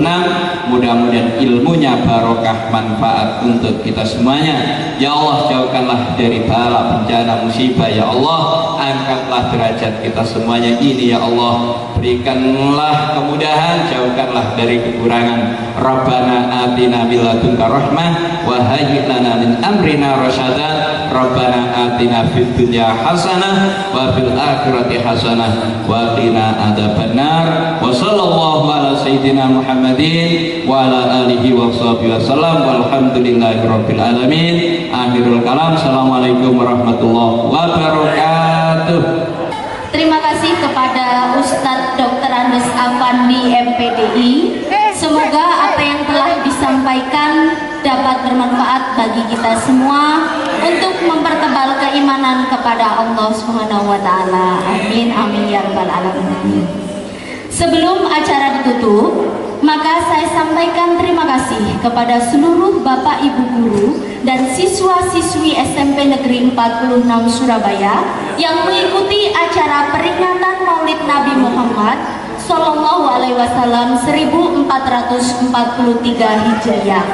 Speaker 2: Mudah-mudahan ilmunya barokah manfaat untuk kita semuanya ya Allah. Jauhkanlah dari bala bencana musibah ya Allah. Angkatlah derajat kita semuanya ini ya Allah. Berikanlah kemudahan, jauhkanlah dari kekurangan. Rabbana atina min ladunka rahmah wa hayyi lana min amrina rasyada. Rabbana atina fid dunya hasanah wa fil akhirati hasanah wa qina adzabannar. Wa sallallahu ala sayyidina Muhammadin wa ala alihi wa sahbihi wasallam walhamdulillahirabbil alamin. Akhirul kalam. Assalamualaikum warahmatullahi wabarakatuh.
Speaker 1: Terima kasih kepada Ustadz Dr. Andes Afandi MPDI. Semoga apa yang telah disampaikan dapat bermanfaat bagi kita semua untuk mempertebal keimanan kepada Allah Subhanahu wa ta'ala. Amin amin ya rabbal alamin. Sebelum acara ditutup, maka saya sampaikan terima kasih kepada seluruh Bapak Ibu guru dan siswa-siswi SMP Negeri 46 Surabaya yang mengikuti acara peringatan Maulid Nabi Muhammad Sallallahu alaihi wasallam 1443 Hijriah.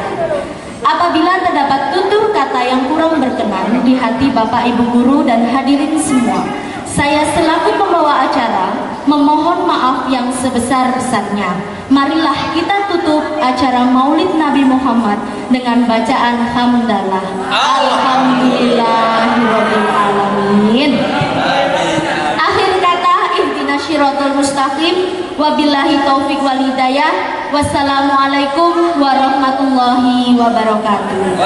Speaker 1: Apabila terdapat tutur kata yang kurang berkenan di hati Bapak Ibu guru dan hadirin semua, saya selaku pembawa acara memohon maaf yang sebesar-besarnya. Marilah kita tutup acara Maulid Nabi Muhammad dengan bacaan hamdalah. Alhamdulillahirabbil alamin. Akhir kata, ihdinas syiratal mustaqim. Wabillahi taufik wal hidayah. Wassalamualaikum warahmatullahi wabarakatuh.